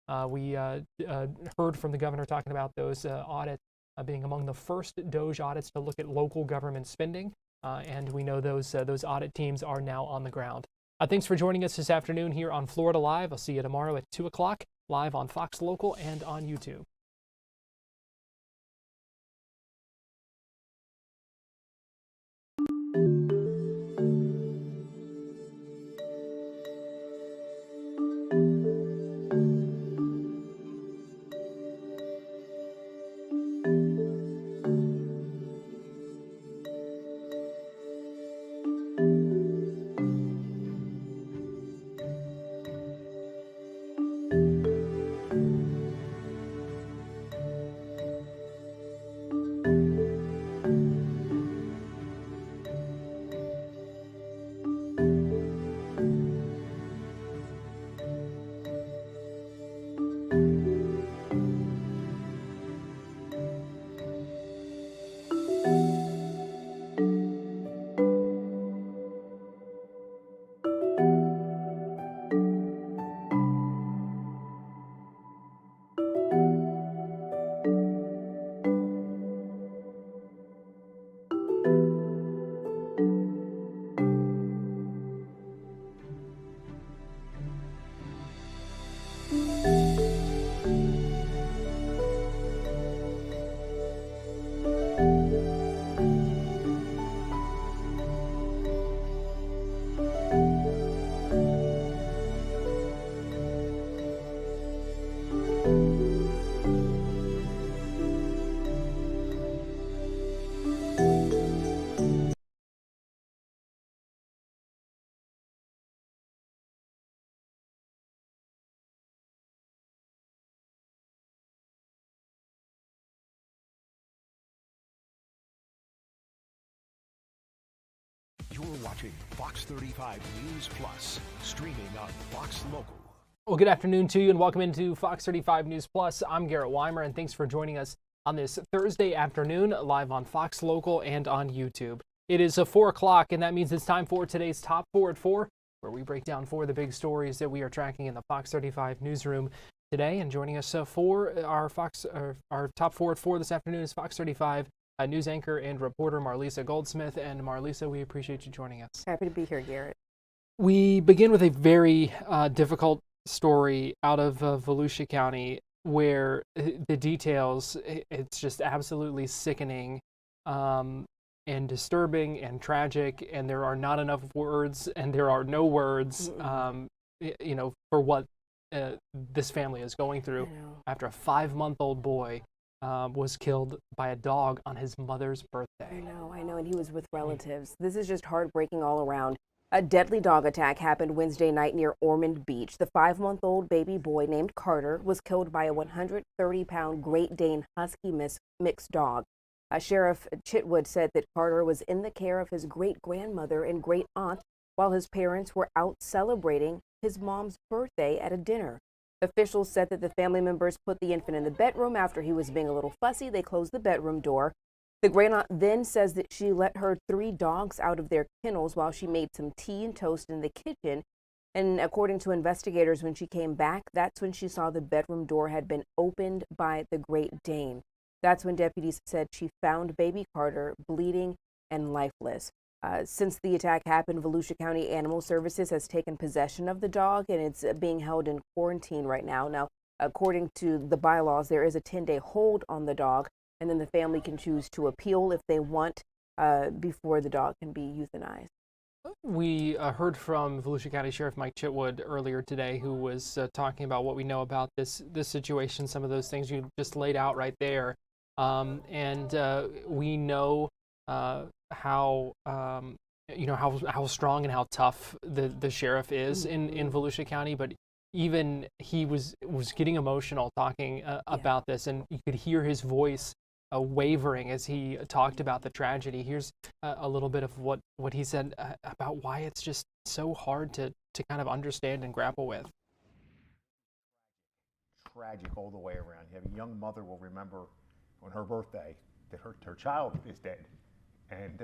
We heard from the governor talking about those audits being among the first DOGE audits to look at local government spending, and we know those audit teams are now on the ground. Thanks for joining us this afternoon here on Florida Live. I'll see you tomorrow at 2 o'clock, live on Fox Local and on YouTube. You're watching Fox 35 News Plus, streaming on Fox Local. Well, good afternoon to you and welcome into Fox 35 News Plus. I'm Garrett Wymer and thanks for joining us on this Thursday afternoon live on Fox Local and on YouTube. It is 4 o'clock and that means it's time for today's Top 4 at 4, where we break down 4 of the big stories that we are tracking in the Fox 35 newsroom today. And joining us for our Top 4 at 4 this afternoon is Fox 35 news anchor and reporter Marlisa Goldsmith. And Marlisa, we appreciate you joining us. Happy to be here, Garrett. We begin with a very difficult story out of Volusia County, where the details, it's just absolutely sickening and disturbing and tragic, and there are not enough words, and there are no words, for what this family is going through after a 5-month-old boy was killed by a dog on his mother's birthday. I know, and he was with relatives. This is just heartbreaking all around. A deadly dog attack happened Wednesday night near Ormond Beach. The 5-month-old baby boy named Carter was killed by a 130-pound Great Dane Husky mixed dog. Sheriff Chitwood said that Carter was in the care of his great-grandmother and great-aunt while his parents were out celebrating his mom's birthday at a dinner. Officials said that the family members put the infant in the bedroom after he was being a little fussy. They closed the bedroom door. The great-aunt then says that she let her 3 dogs out of their kennels while she made some tea and toast in the kitchen. And according to investigators, when she came back, that's when she saw the bedroom door had been opened by the Great Dane. That's when deputies said she found baby Carter bleeding and lifeless. Since the attack happened, Volusia County Animal Services has taken possession of the dog, and it's being held in quarantine right now. Now, according to the bylaws, there is a 10-day hold on the dog, and then the family can choose to appeal if they want before the dog can be euthanized. We heard from Volusia County Sheriff Mike Chitwood earlier today, who was talking about what we know about this situation, some of those things you just laid out right there. And we know how strong and how tough the sheriff is in Volusia County, but even he was getting emotional talking about this, and you could hear his voice wavering as he talked about the tragedy. Here's a little bit of what he said about why it's just so hard to kind of understand and grapple with. Tragic all the way around. You have a young mother will remember on her birthday that her child is dead, and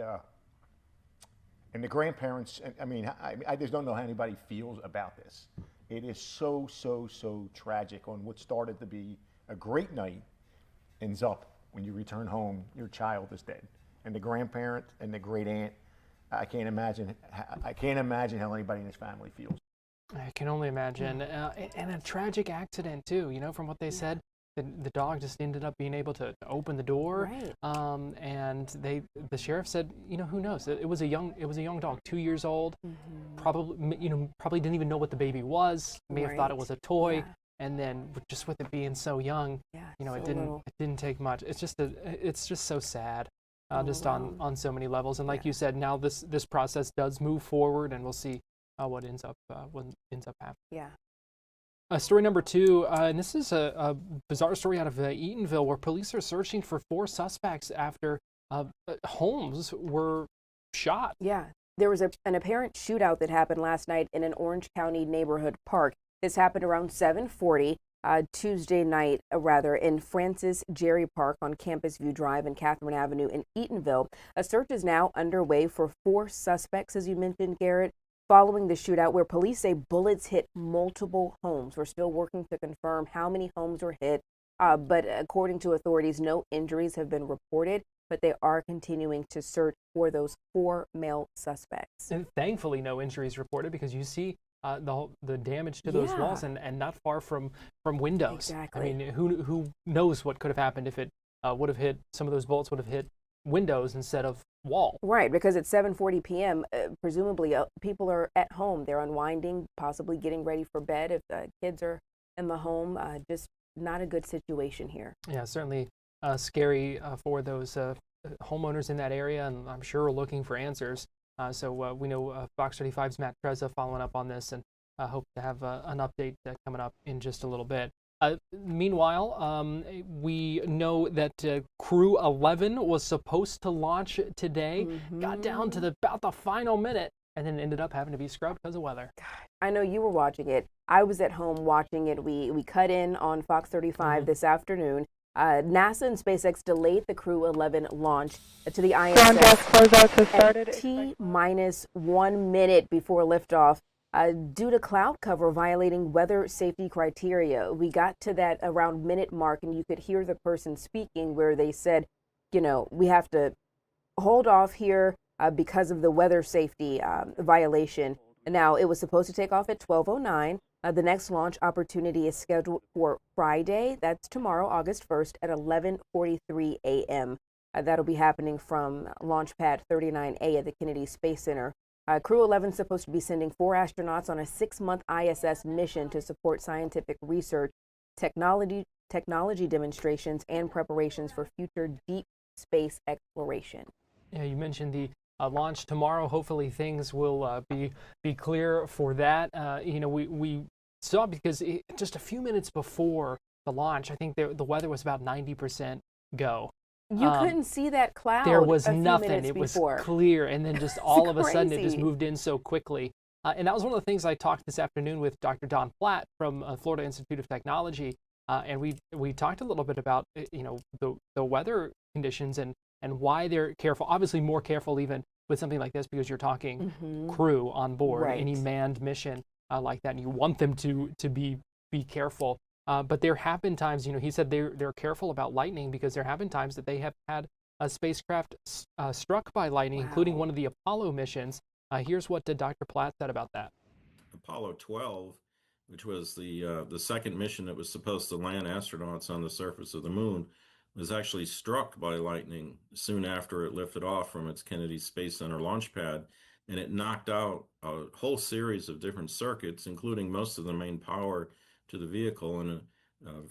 the grandparents. I mean, I just don't know how anybody feels about this. It is so, so, so tragic on what started to be a great night ends up when you return home, your child is dead. And the grandparent and the great aunt, I can't imagine how anybody in his family feels. I can only imagine. And a tragic accident too, you know, from what they said. The dog just ended up being able to open the door, Right. and the sheriff said, you know, who knows? It was a young dog, 2 years old, probably didn't even know what the baby was, may have thought it Right. was a toy, Yeah. and then just with it being so young, Yeah, you know, so it little. didn't take much. It's just so sad, just Wow. on so many levels. And like Yeah. you said, now this process does move forward, and we'll see what ends up happening. Yeah. Story number two, and this is a bizarre story out of Eatonville, where police are searching for 4 suspects after homes were shot. Yeah. There was an apparent shootout that happened last night in an Orange County neighborhood park. This happened around 7:40 Tuesday night, in Francis Jerry Park on Campus View Drive and Catherine Avenue in Eatonville. A search is now underway for 4 suspects, as you mentioned, Garrett, following the shootout where police say bullets hit multiple homes. We're still working to confirm how many homes were hit, but according to authorities, no injuries have been reported, but they are continuing to search for those 4 male suspects. And thankfully, no injuries reported, because you see the damage to those walls, and not far from windows. Exactly. I mean, who knows what could have happened if it would have hit, some of those bullets would have hit windows instead of wall. Right, because at 7:40 p.m., presumably people are at home. They're unwinding, possibly getting ready for bed if kids are in the home. Just not a good situation here. Yeah, certainly scary for those homeowners in that area, and I'm sure we're looking for answers. So we know Fox 35's Matt Trezza following up on this, and hope to have an update coming up in just a little bit. Meanwhile, we know that Crew 11 was supposed to launch today, got down to about the final minute, and then ended up having to be scrubbed because of weather. I know you were watching it. I was at home watching it. We cut in on Fox 35 this afternoon. NASA and SpaceX delayed the Crew 11 launch to the ISS at T-1 minute before liftoff due to cloud cover violating weather safety criteria. We got to that around minute mark, and you could hear the person speaking where they said, you know, we have to hold off here because of the weather safety violation. Now, it was supposed to take off at 12:09. The next launch opportunity is scheduled for Friday. That's tomorrow, August 1st at 11:43 a.m. That'll be happening from Launch Pad 39A at the Kennedy Space Center. Crew 11 is supposed to be sending 4 astronauts on a 6-month ISS mission to support scientific research, technology demonstrations, and preparations for future deep space exploration. Yeah, you mentioned the launch tomorrow. Hopefully things will be clear for that. You know, we saw, because just a few minutes before the launch, I think the weather was about 90% go. You couldn't see that cloud. There was a few nothing. minutes It was before. clear, and then just all of a sudden it just crazy. moved in so quickly. And that was one of the things I talked this afternoon with Dr. Don Platt from Florida Institute of Technology, and we talked a little bit about you know, the weather conditions and why they're careful. Obviously, more careful even with something like this, because you're talking crew on board, Right. any manned mission like that, and you want them to be careful. But there have been times, you know, he said they're careful about lightning, because there have been times that they have had a spacecraft struck by lightning, including one of the Apollo missions. Here's what Dr. Platt said about that. Apollo 12, which was the second mission that was supposed to land astronauts on the surface of the moon, was actually struck by lightning soon after it lifted off from its Kennedy Space Center launch pad, and it knocked out a whole series of different circuits, including most of the main power to the vehicle. And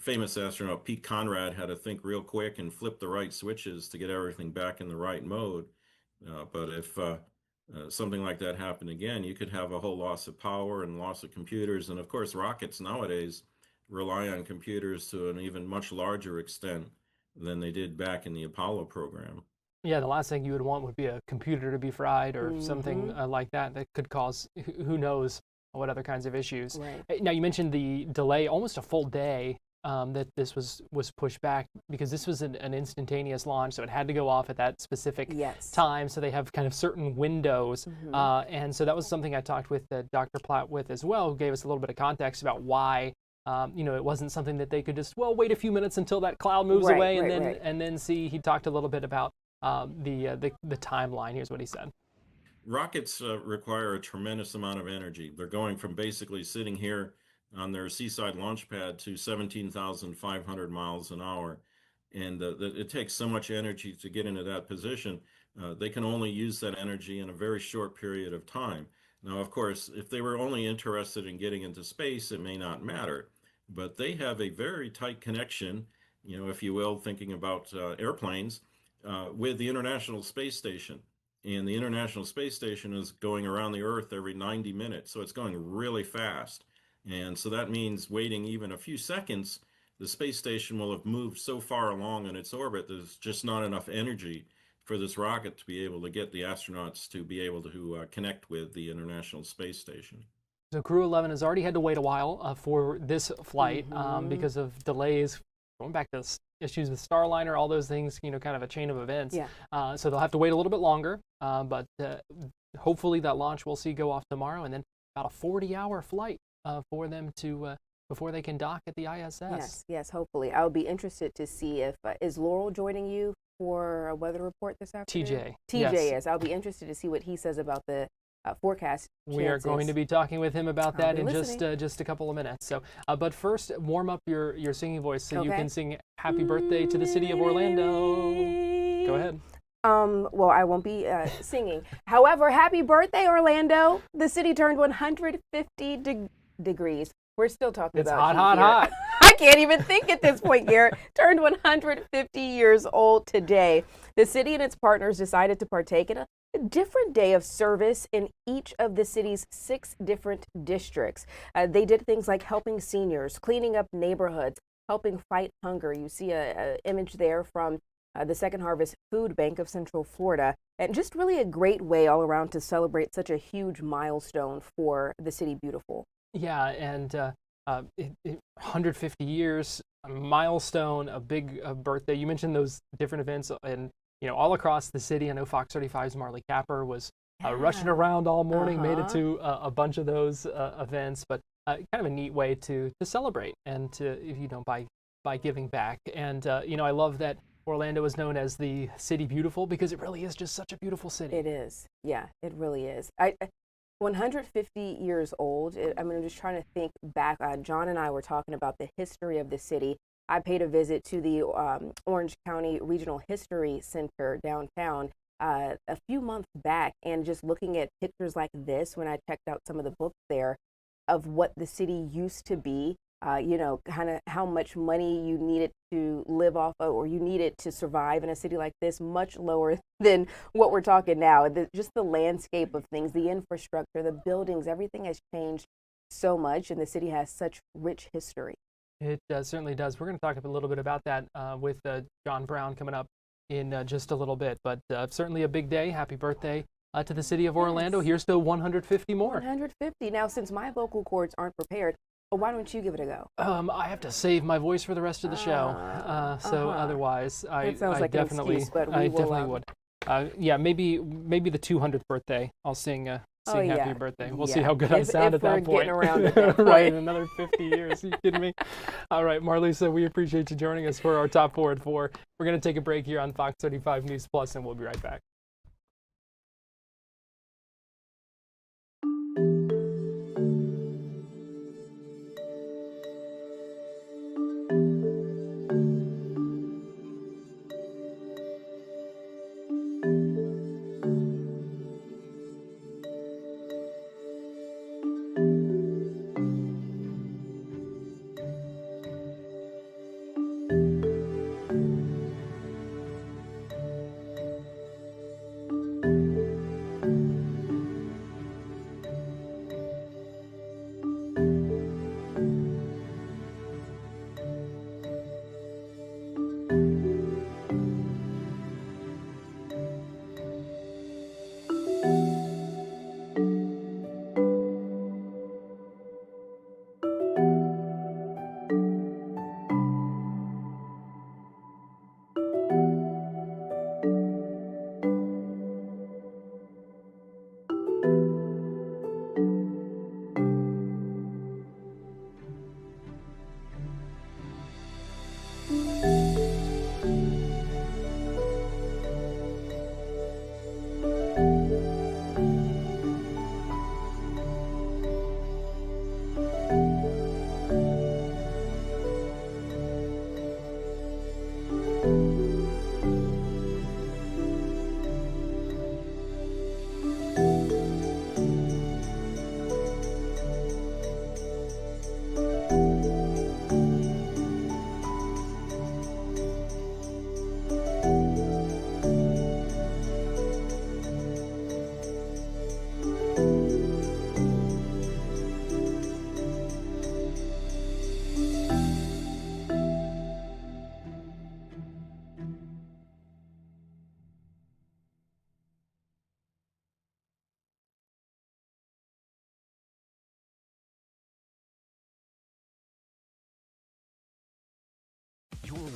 famous astronaut Pete Conrad had to think real quick and flip the right switches to get everything back in the right mode. But if something like that happened again, you could have a whole loss of power and loss of computers. And of course, rockets nowadays rely on computers to an even much larger extent than they did back in the Apollo program. Yeah, the last thing you would want would be a computer to be fried or something like that could cause who knows what other kinds of issues. Right. Now, you mentioned the delay, almost a full day that this was pushed back because this was an instantaneous launch, so it had to go off at that specific time. So they have kind of certain windows, and so that was something I talked with Dr. Platt with as well, who gave us a little bit of context about why. It wasn't something that they could just wait a few minutes until that cloud moves away and then see. He talked a little bit about the timeline. Here's what he said. Rockets require a tremendous amount of energy. They're going from basically sitting here on their seaside launch pad to 17,500 miles an hour. And it takes so much energy to get into that position. They can only use that energy in a very short period of time. Now, of course, if they were only interested in getting into space, it may not matter. But they have a very tight connection, if you will, thinking about airplanes, with the International Space Station. And the International Space Station is going around the Earth every 90 minutes, so it's going really fast. And so that means waiting even a few seconds, the space station will have moved so far along in its orbit, there's just not enough energy for this rocket to be able to get the astronauts to be able to connect with the International Space Station. So Crew 11 has already had to wait a while for this flight because of delays, going back to issues with Starliner, all those things, kind of a chain of events. So they'll have to wait a little bit longer, but hopefully that launch we'll see go off tomorrow, and then about a 40-hour flight for them to before they can dock at the ISS. Yes, hopefully. I'll be interested to see if is Laurel joining you for a weather report this afternoon? TJ is. I'll be interested to see what he says about the forecast. We are going to be talking with him about that in just a couple of minutes. So, but first, warm up your singing voice so you can sing "Happy Birthday" to the city of Orlando. Go ahead. Well, I won't be singing. However, happy birthday, Orlando! The city turned 150 degrees. We're still talking about it's hot. I can't even think at this point, Garrett. Turned 150 years old today. The city and its partners decided to partake in a different day of service in each of the city's 6 different districts. They did things like helping seniors, cleaning up neighborhoods, helping fight hunger. You see an image there from the Second Harvest Food Bank of Central Florida, and just really a great way all around to celebrate such a huge milestone for the city beautiful. Yeah, and 150 years, a milestone, a big birthday. You mentioned those different events, and all across the city. I know Fox 35's Marley Capper was rushing around all morning, made it to a bunch of those events, but kind of a neat way to celebrate and to by giving back. And I love that Orlando is known as the City Beautiful because it really is just such a beautiful city. It is. Yeah, it really is. 150 years old. I'm just trying to think back. John and I were talking about the history of the city. I paid a visit to the Orange County Regional History Center downtown a few months back, and just looking at pictures like this when I checked out some of the books there of what the city used to be, kind of how much money you needed to live off of, or you needed to survive in a city like this, much lower than what we're talking now. Just the landscape of things, the infrastructure, the buildings, everything has changed so much, and the city has such rich history. It certainly does. We're going to talk a little bit about that with John Brown coming up in just a little bit, but certainly a big day. Happy birthday to the city of Orlando. Here's to 150 more. 150. Now, since my vocal cords aren't prepared, why don't you give it a a go? I have to save my voice for the rest of the show. So otherwise, I definitely, excuse, but I definitely would. Maybe the 200th birthday, I'll sing Happy Birthday. We'll see how good I sound at that point. Around at that point. Right, in another 50 years. Are you kidding me? All right, Marlisa, we appreciate you joining us for our Top 4 at 4. We're going to take a break here on Fox 35 News Plus, and we'll be right back.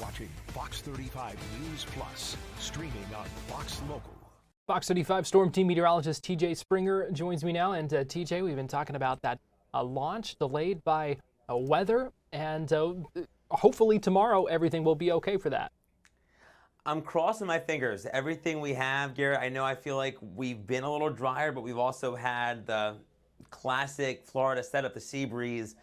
watching Fox 35 News Plus, streaming on Fox Local. Fox 35 Storm Team meteorologist TJ Springer joins me now. And TJ, we've been talking about that launch delayed by weather, and hopefully tomorrow everything will be okay for that. I'm crossing my fingers. Everything we have, Garrett, I feel like we've been a little drier, but we've also had the classic Florida setup, the sea breeze,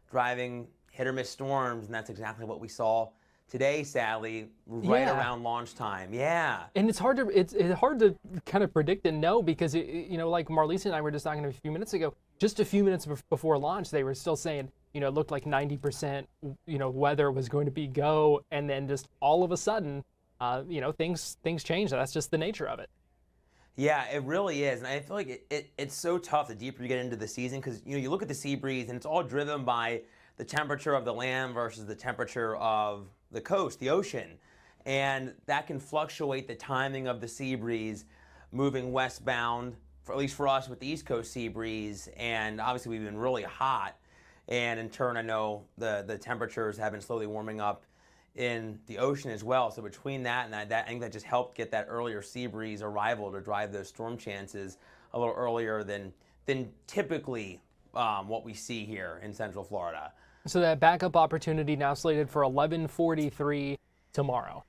driving hit or miss storms, and that's exactly what we saw today, sadly, right around launch time. Yeah. And it's hard to kind of predict and know, because like Marlise and I were just talking a few minutes ago, just a few minutes before launch, they were still saying, it looked like 90%, weather was going to be go, and then just all of a sudden, things change. That's just the nature of it. Yeah, it really is. And I feel like it's so tough the deeper you get into the season, because, you look at the sea breeze and it's all driven by the temperature of the land versus the temperature of the coast, the ocean. And that can fluctuate the timing of the sea breeze moving westbound, at least for us with the East Coast sea breeze. And obviously we've been really hot. And in turn, I know the temperatures have been slowly warming up in the ocean as well. So between that and I think that just helped get that earlier sea breeze arrival to drive those storm chances a little earlier than typically what we see here in Central Florida. So that backup opportunity now slated for 11:43 tomorrow.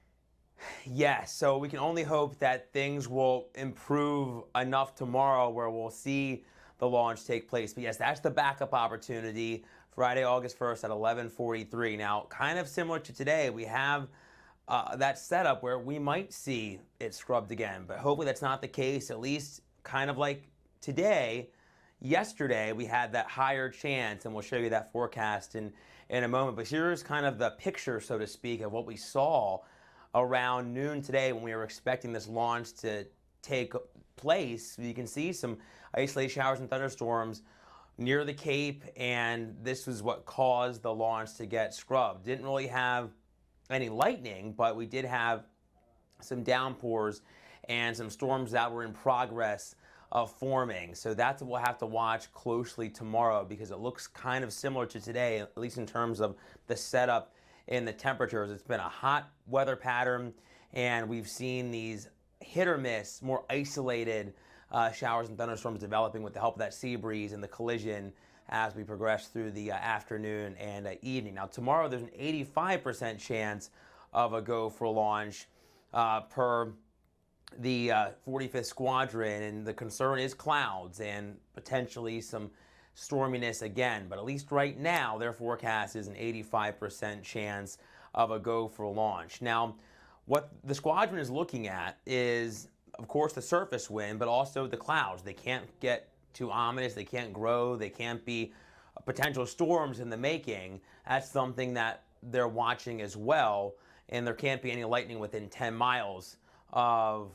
Yes, so we can only hope that things will improve enough tomorrow where we'll see the launch take place. But yes, that's the backup opportunity, Friday, August 1st at 11:43. Now, kind of similar to today, we have that setup where we might see it scrubbed again, but hopefully that's not the case, at least kind of like today. Yesterday, we had that higher chance, and we'll show you that forecast in a moment. But here's kind of the picture, so to speak, of what we saw around noon today when we were expecting this launch to take place. You can see some isolated showers and thunderstorms near the Cape, and this was what caused the launch to get scrubbed. Didn't really have any lightning, but we did have some downpours and some storms that were in progress of forming. So that's what we'll have to watch closely tomorrow, because it looks kind of similar to today, at least in terms of the setup and the temperatures. It's been a hot weather pattern, and we've seen these hit or miss, more isolated showers and thunderstorms developing with the help of that sea breeze and the collision as we progress through the afternoon and evening. Now tomorrow there's an 85% chance of a go for launch per the 45th Squadron, and the concern is clouds and potentially some storminess again. But at least right now their forecast is an 85% chance of a go for launch. Now what the squadron is looking at is, of course, the surface wind, but also the clouds. They can't get too ominous, they can't grow, they can't be potential storms in the making. That's something that they're watching as well, and there can't be any lightning within 10 miles of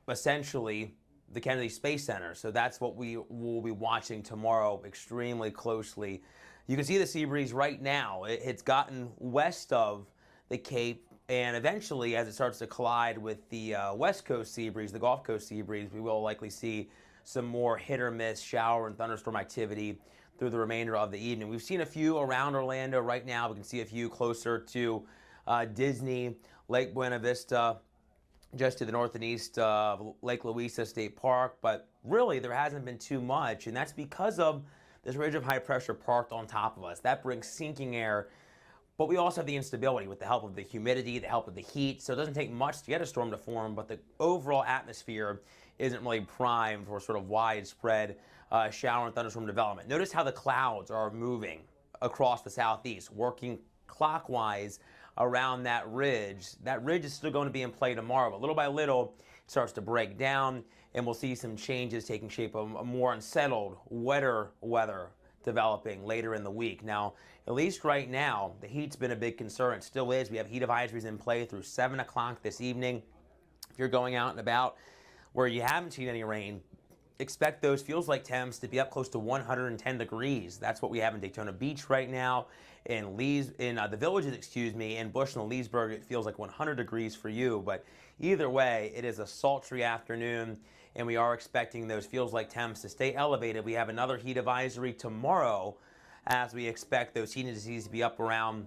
essentially the Kennedy Space Center. So that's what we will be watching tomorrow extremely closely. You can see the sea breeze right now. It's gotten west of the Cape, and eventually as it starts to collide with the West Coast sea breeze, the Gulf Coast sea breeze, we will likely see some more hit or miss shower and thunderstorm activity through the remainder of the evening. We've seen a few around Orlando right now. We can see a few closer to Disney, Lake Buena Vista, just to the north and east of Lake Louisa State Park, but really there hasn't been too much, and that's because of this ridge of high pressure parked on top of us. That brings sinking air, but we also have the instability with the help of the humidity, the help of the heat, so it doesn't take much to get a storm to form, but the overall atmosphere isn't really primed for sort of widespread shower and thunderstorm development. Notice how the clouds are moving across the southeast, working clockwise around that ridge. That ridge is still going to be in play tomorrow, but little by little it starts to break down, and we'll see some changes taking shape of a more unsettled, wetter weather developing later in the week. Now, at least right now, the heat's been a big concern. It still is. We have heat advisories in play through 7 o'clock this evening. If you're going out and about where you haven't seen any rain, expect those feels like temps to be up close to 110 degrees. That's what we have in Daytona Beach right now. In the Villages, in Bush and Leesburg, it feels like 100 degrees for you. But either way, it is a sultry afternoon, and we are expecting those feels like temps to stay elevated. We have another heat advisory tomorrow, as we expect those heat indices to be up around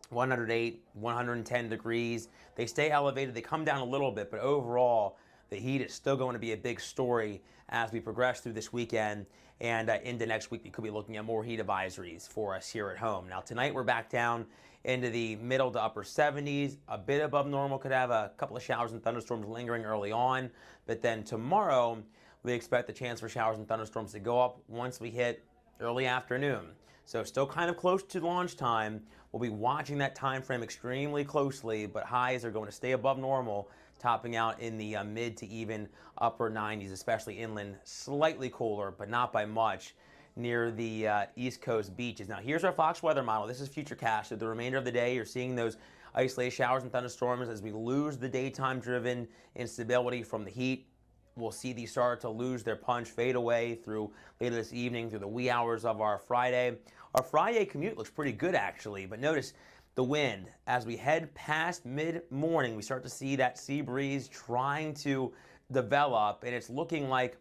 108, 110 degrees. They stay elevated. They come down a little bit, but overall, the heat is still going to be a big story as we progress through this weekend and into next week. We could be looking at more heat advisories for us here at home. Now, tonight we're back down into the middle to upper 70s, a bit above normal. Could have a couple of showers and thunderstorms lingering early on, but then tomorrow we expect the chance for showers and thunderstorms to go up once we hit early afternoon. So still kind of close to launch time. We'll be watching that time frame extremely closely, but highs are going to stay above normal, topping out in the mid to even upper 90s, especially inland, slightly cooler, but not by much, near the East Coast beaches. Now, here's our Fox weather model. This is futurecast. So the remainder of the day, you're seeing those isolated showers and thunderstorms as we lose the daytime-driven instability from the heat. We'll see these start to lose their punch, fade away through later this evening, through the wee hours of our Friday. Our Friday commute looks pretty good, actually, but notice the wind. As we head past mid-morning, we start to see that sea breeze trying to develop, and it's looking like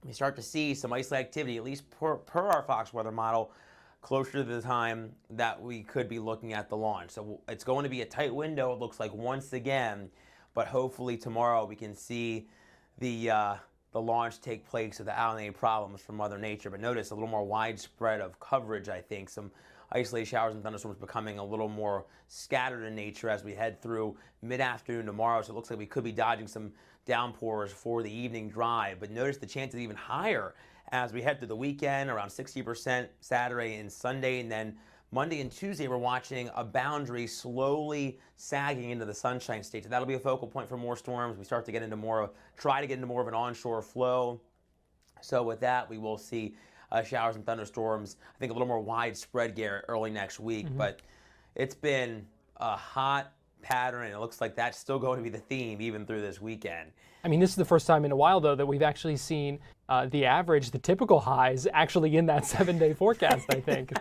we start to see some isolated activity, at least per our Fox weather model, closer to the time that we could be looking at the launch. So it's going to be a tight window, it looks like, once again, but hopefully tomorrow we can see the launch take place without any problems from Mother Nature. But notice a little more widespread of coverage, I think. Some isolated showers and thunderstorms becoming a little more scattered in nature as we head through mid-afternoon tomorrow. So it looks like we could be dodging some downpours for the evening drive. But notice the chance is even higher as we head through the weekend, around 60% Saturday and Sunday. And then Monday and Tuesday, we're watching a boundary slowly sagging into the Sunshine State. So that'll be a focal point for more storms. We start to get into try to get into more of an onshore flow. So with that, we will see showers and thunderstorms, I think a little more widespread, Garrett, early next week. But it's been a hot pattern, and it looks like that's still going to be the theme even through this weekend. I mean, this is the first time in a while, though, that we've actually seen the average, the typical highs, actually in that 7-day forecast, I think.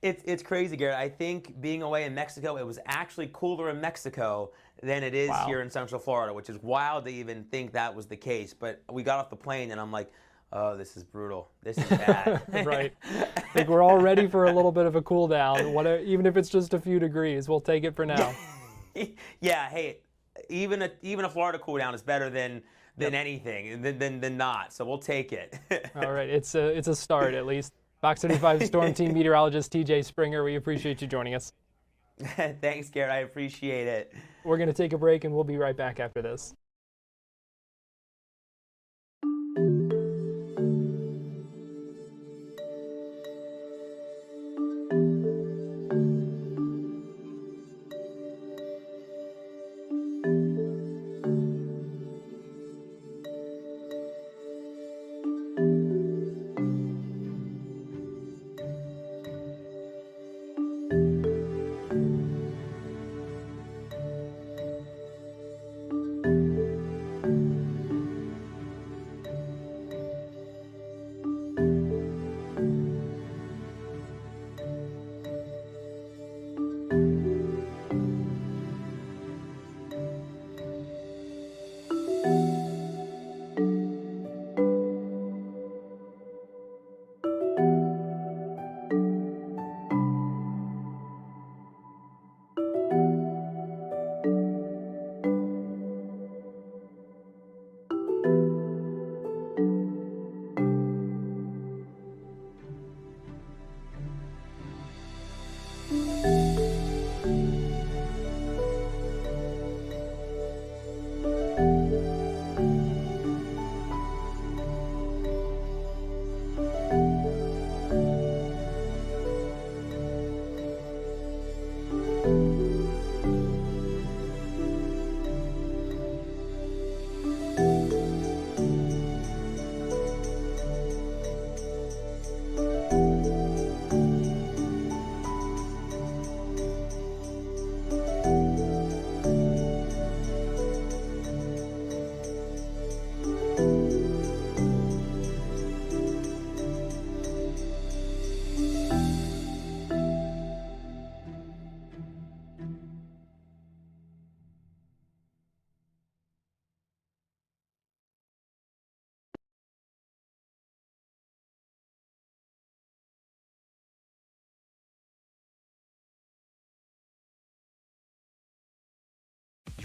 It's crazy, Garrett. I think being away in Mexico, it was actually cooler in Mexico than it is here in Central Florida, which is wild to even think that was the case. But we got off the plane, and I'm like, oh, this is brutal. This is bad. Right. I think we're all ready for a little bit of a cool down, even if it's just a few degrees. We'll take it for now. Yeah, hey, even a Florida cool down is better than anything, than not. So we'll take it. All right, it's a start at least. Fox 35 Storm Team meteorologist TJ Springer, we appreciate you joining us. Thanks, Garrett. I appreciate it. We're going to take a break, and we'll be right back after this.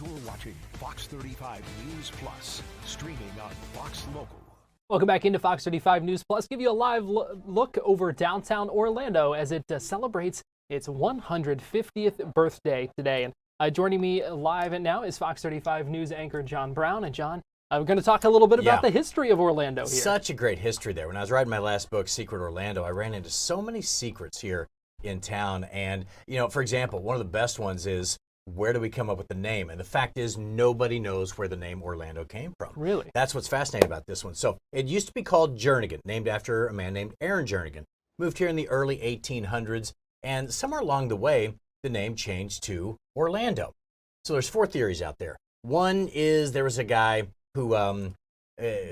You're watching Fox 35 News Plus, streaming on Fox Local. Welcome back into Fox 35 News Plus. Give you a live look over downtown Orlando as it celebrates its 150th birthday today. And joining me live now is Fox 35 News anchor John Brown. And John, I'm going to talk a little bit about the history of Orlando here. Such a great history there. When I was writing my last book, Secret Orlando, I ran into so many secrets here in town. And, you know, for example, one of the best ones is, where do we come up with the name? And the fact is, nobody knows where the name Orlando came from. Really? That's what's fascinating about this one. So it used to be called Jernigan, named after a man named Aaron Jernigan. Moved here in the early 1800s, and somewhere along the way, the name changed to Orlando. So there's 4 theories out there. One is there was a guy who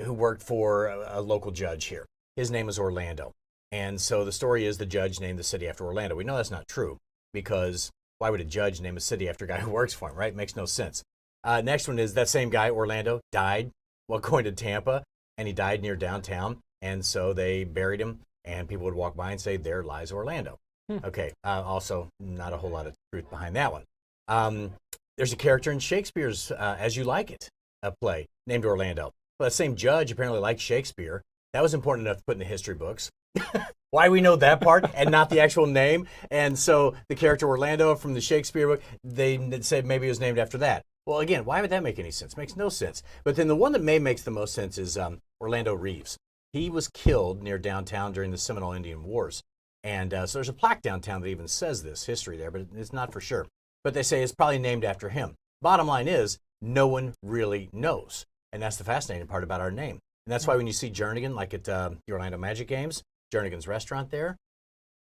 worked for a local judge here. His name was Orlando. And so the story is the judge named the city after Orlando. We know that's not true, because why would a judge name a city after a guy who works for him, right? Makes no sense. Next one is that same guy, Orlando, died while going to Tampa, and he died near downtown. And so they buried him, and people would walk by and say, there lies Orlando. Okay, also not a whole lot of truth behind that one. There's a character in Shakespeare's As You Like It, a play named Orlando. Well, that same judge apparently liked Shakespeare. That was important enough to put in the history books. Why we know that part and not the actual name. And so the character Orlando from the Shakespeare book, they said maybe it was named after that. Well, again, why would that make any sense? Makes no sense. But then the one that makes the most sense is Orlando Reeves. He was killed near downtown during the Seminole Indian Wars. And so there's a plaque downtown that even says this history there, but it's not for sure. But they say it's probably named after him. Bottom line is, no one really knows. And that's the fascinating part about our name. And that's why when you see Jernigan, like at the Orlando Magic Games, Jernigan's restaurant there,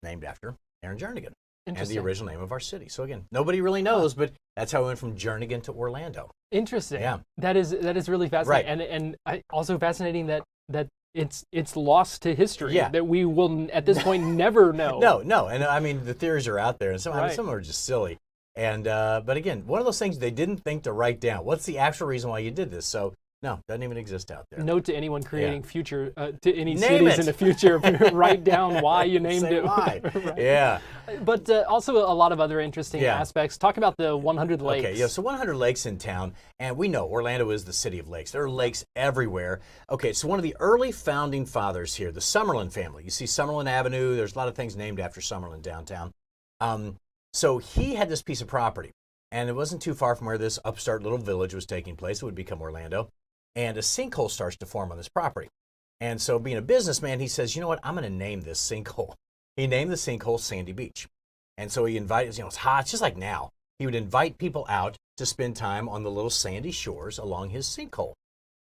named after Aaron Jernigan, and the original name of our city. So again, nobody really knows, but that's how we went from Jernigan to Orlando. Interesting. Yeah. That is really fascinating. Right. And also fascinating that it's lost to history. Yeah. That we will at this point never know. No. And I mean, the theories are out there, and some of them are just silly. And but again, one of those things they didn't think to write down. What's the actual reason why you did this? So no, doesn't even exist out there. Note to anyone creating future, to any Name cities it. in the future, write down why you named Say it. why. Right. Yeah. But also a lot of other interesting aspects. Talk about the 100 lakes. Okay, yeah, so 100 lakes in town, and we know Orlando is the city of lakes. There are lakes everywhere. Okay, so one of the early founding fathers here, the Summerlin family. You see Summerlin Avenue, there's a lot of things named after Summerlin downtown. So he had this piece of property, and it wasn't too far from where this upstart little village was taking place. It would become Orlando. And a sinkhole starts to form on this property. And so being a businessman, he says, you know what, I'm going to name this sinkhole. He named the sinkhole Sandy Beach. And so he invited, it's hot, it's just like now. He would invite people out to spend time on the little sandy shores along his sinkhole.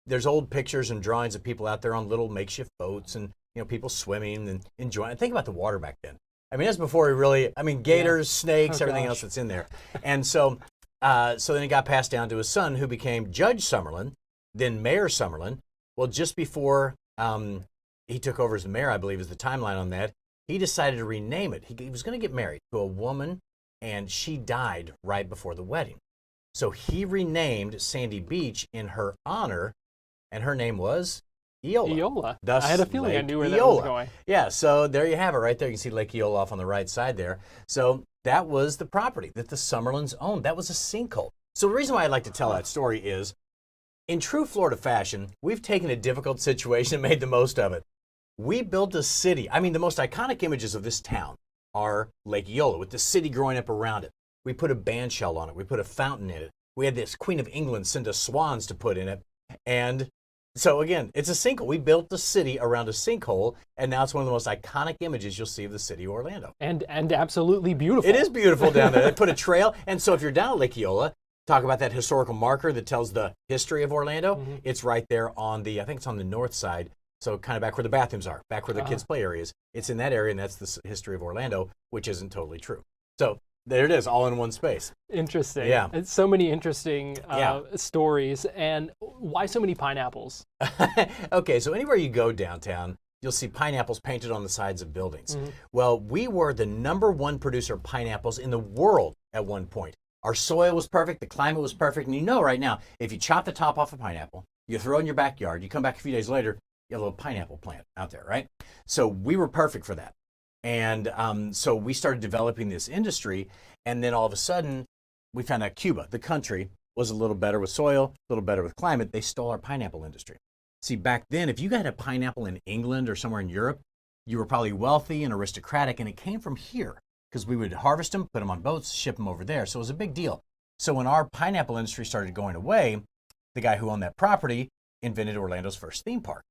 There's old pictures and drawings of people out there on little makeshift boats and, people swimming and enjoying. And think about the water back then. I mean, that's before he really, gators, snakes, everything else that's in there. And so then he got passed down to his son, who became Judge Summerlin, then Mayor Summerlin. Well, just before he took over as the mayor, I believe is the timeline on that, he decided to rename it. He was going to get married to a woman, and she died right before the wedding. So he renamed Sandy Beach in her honor, and her name was Eola. Eola. Thus I had a feeling Lake I knew where Eola. that was going. Yeah, so there you have it right there. You can see Lake Eola off on the right side there. So that was the property that the Summerlins owned. That was a sinkhole. So the reason why I'd like to tell that story is, in true Florida fashion, we've taken a difficult situation and made the most of it. We built a city. I mean, the most iconic images of this town are Lake Eola, with the city growing up around it. We put a bandshell on it. We put a fountain in it. We had this Queen of England send us swans to put in it. And so again, it's a sinkhole. We built the city around a sinkhole, and now it's one of the most iconic images you'll see of the city of Orlando. And absolutely beautiful. It is beautiful down there. They put a trail, and so if you're down at Lake Eola, talk about that historical marker that tells the history of Orlando. Mm-hmm. It's right there on I think it's on the north side, so kind of back where the bathrooms are, back where the kids' play area is. It's in that area, and that's the history of Orlando, which isn't totally true. So there it is, all in one space. Interesting. Yeah. It's so many interesting stories. And why so many pineapples? Okay, so anywhere you go downtown, you'll see pineapples painted on the sides of buildings. Mm-hmm. Well, we were the #1 producer of pineapples in the world at one point. Our soil was perfect, the climate was perfect, and right now, if you chop the top off a pineapple, you throw it in your backyard, you come back a few days later, you have a little pineapple plant out there, right? So we were perfect for that. And so we started developing this industry, and then all of a sudden, we found out Cuba, the country, was a little better with soil, a little better with climate. They stole our pineapple industry. See, back then, if you got a pineapple in England or somewhere in Europe, you were probably wealthy and aristocratic, and it came from here because we would harvest them, put them on boats, ship them over there. So it was a big deal. So when our pineapple industry started going away, the guy who owned that property invented Orlando's first theme park.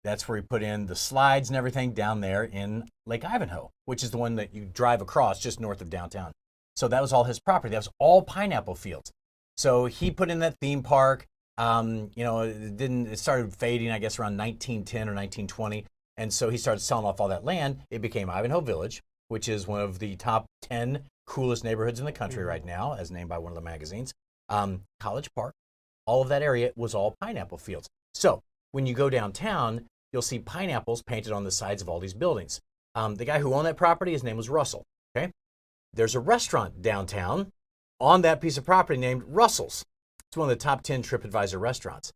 That's where he put in the slides and everything down there in Lake Ivanhoe, which is the one that you drive across just north of downtown. So that was all his property. That was all pineapple fields. So he put in that theme park. It started fading, I guess, around 1910 or 1920. And so he started selling off all that land. It became Ivanhoe Village, which is one of the top 10 coolest neighborhoods in the country right now, as named by one of the magazines. College Park, all of that area was all pineapple fields. So when you go downtown, you'll see pineapples painted on the sides of all these buildings. The guy who owned that property, his name was Russell. Okay, there's a restaurant downtown on that piece of property named Russell's. It's one of the top 10 TripAdvisor restaurants.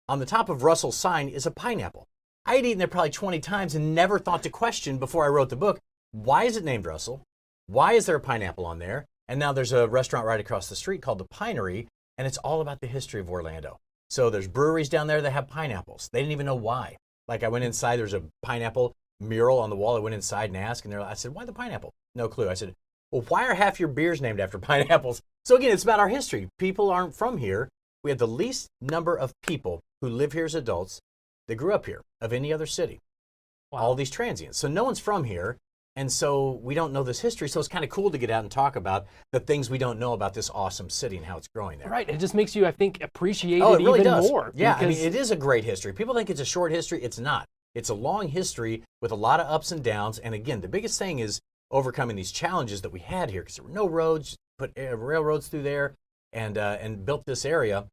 On the top of Russell's sign is a pineapple. I had eaten there probably 20 times and never thought to question before I wrote the book, why is it named Russell? Why is there a pineapple on there? And now there's a restaurant right across the street called the Pinery, and it's all about the history of Orlando. So there's breweries down there that have pineapples. They didn't even know why. Like I went inside, there's a pineapple mural on the wall. I went inside and asked, and I said, why the pineapple? No clue. I said, well, why are half your beers named after pineapples? So again, it's about our history. People aren't from here. We have the least number of people who live here as adults that grew up here of any other city. Wow. All these transients. So no one's from here. And so we don't know this history. So it's kind of cool to get out and talk about the things we don't know about this awesome city and how it's growing there. It just makes you, I think, appreciate it even really does. more. Yeah, I mean, it is a great history. People think it's a short history. It's not. It's a long history with a lot of ups and downs. And again, the biggest thing is overcoming these challenges that we had here because there were no roads, put railroads through there and built this area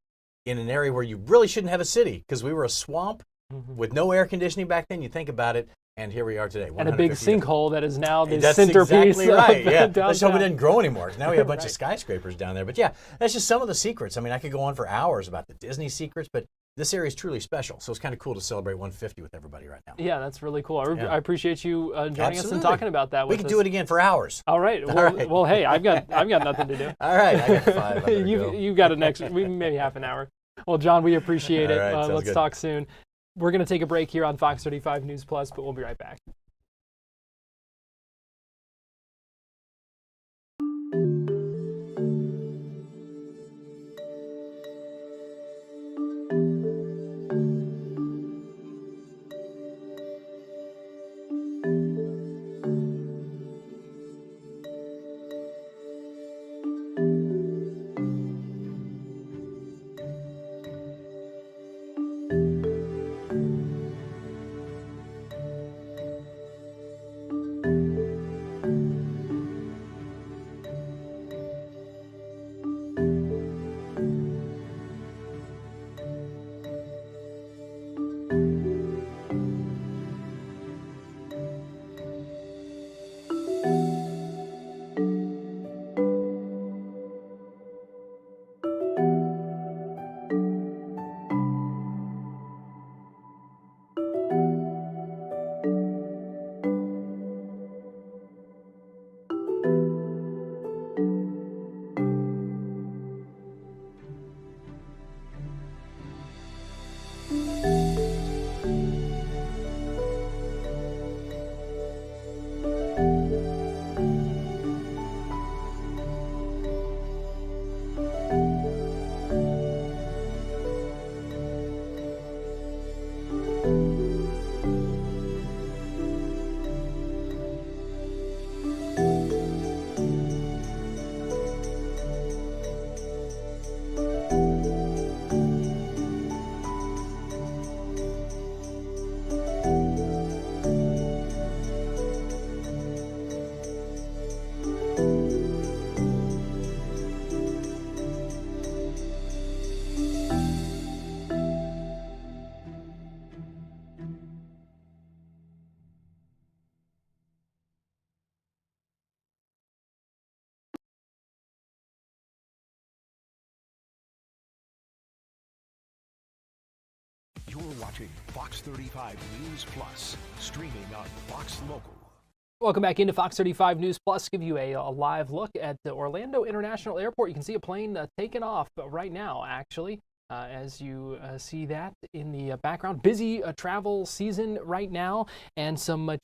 in an area where you really shouldn't have a city because we were a swamp with no air conditioning back then. You think about it. And here we are today. And a big sinkhole that is now the that's centerpiece. Exactly right. Yeah. Downtown. Let's hope it didn't grow anymore. Now we have a bunch of skyscrapers down there. But yeah, that's just some of the secrets. I mean, I could go on for hours about the Disney secrets, but this area is truly special. So it's kind of cool to celebrate 150 with everybody right now. Yeah, that's really cool. I appreciate you joining us and talking about that. We could do it again for hours. All right. Well, hey, I've got nothing to do. All right, I got 5. You've got an extra, maybe half an hour. Well, John, we appreciate it. Right, let's talk soon. We're going to take a break here on Fox 35 News Plus, but we'll be right back. You're watching Fox 35 News Plus, streaming on Fox Local. Welcome back into Fox 35 News Plus. Give you a live look at the Orlando International Airport. You can see a plane taking off right now, actually, as you see that in the background. Busy travel season right now, and some more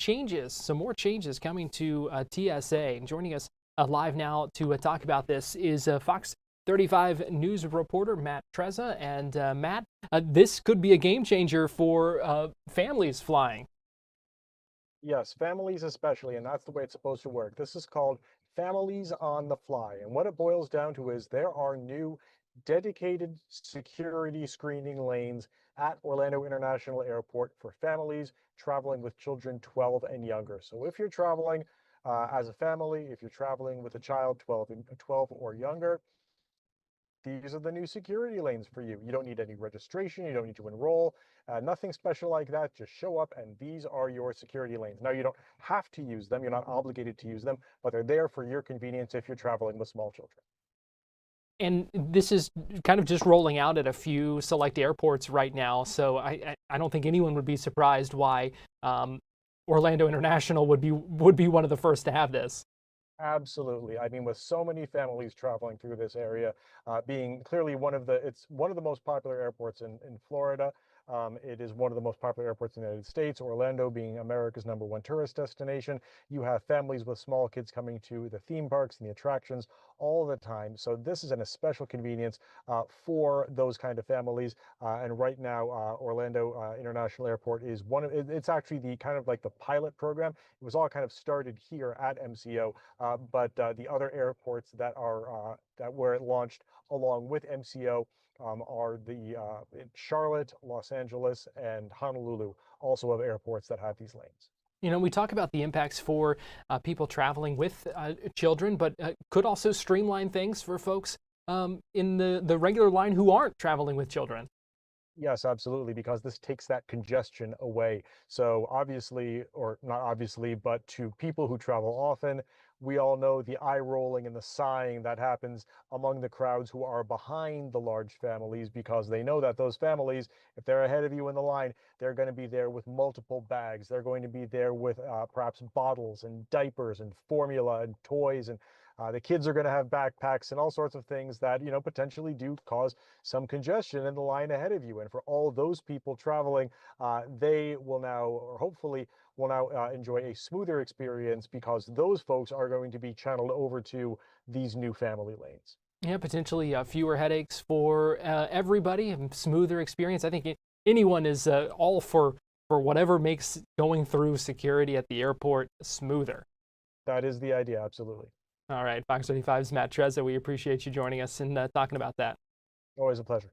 changes coming to TSA. And joining us live now to talk about this is Fox 35 News reporter Matt Trezza. And Matt, this could be a game changer for families flying. Yes, families especially, and that's the way it's supposed to work. This is called Families on the Fly. And what it boils down to is there are new dedicated security screening lanes at Orlando International Airport for families traveling with children 12 and younger. So if you're traveling as a family, if you're traveling with a child 12 or younger, these are the new security lanes for you. You don't need any registration. You don't need to enroll. Nothing special like that. Just show up and these are your security lanes. Now, you don't have to use them. You're not obligated to use them, but they're there for your convenience if you're traveling with small children. And this is kind of just rolling out at a few select airports right now. So I don't think anyone would be surprised why Orlando International would be one of the first to have this. Absolutely. I mean, with so many families traveling through this area, being clearly it's one of the most popular airports in Florida. It is one of the most popular airports in the United States, Orlando being America's #1 tourist destination. You have families with small kids coming to the theme parks and the attractions all the time. So this is a special convenience for those kind of families. And right now, Orlando International Airport is it's actually the kind of like the pilot program. It was all kind of started here at MCO, but the other airports that where it launched along with MCO are the Charlotte, Los Angeles, and Honolulu also have airports that have these lanes. You know, we talk about the impacts for people traveling with children, but could also streamline things for folks in the regular line who aren't traveling with children. Yes, absolutely, because this takes that congestion away. So obviously, or not obviously, but to people who travel often, we all know the eye rolling and the sighing that happens among the crowds who are behind the large families because they know that those families, if they're ahead of you in the line, they're going to be there with multiple bags. They're going to be there with perhaps bottles and diapers and formula and toys, and the kids are going to have backpacks and all sorts of things that, potentially do cause some congestion in the line ahead of you. And for all those people traveling, they will now, or hopefully will now enjoy a smoother experience because those folks are going to be channeled over to these new family lanes. Yeah, potentially fewer headaches for everybody, and smoother experience. I think anyone is all for whatever makes going through security at the airport smoother. That is the idea, absolutely. All right, Fox 35's Matt Trezza, we appreciate you joining us and talking about that. Always a pleasure.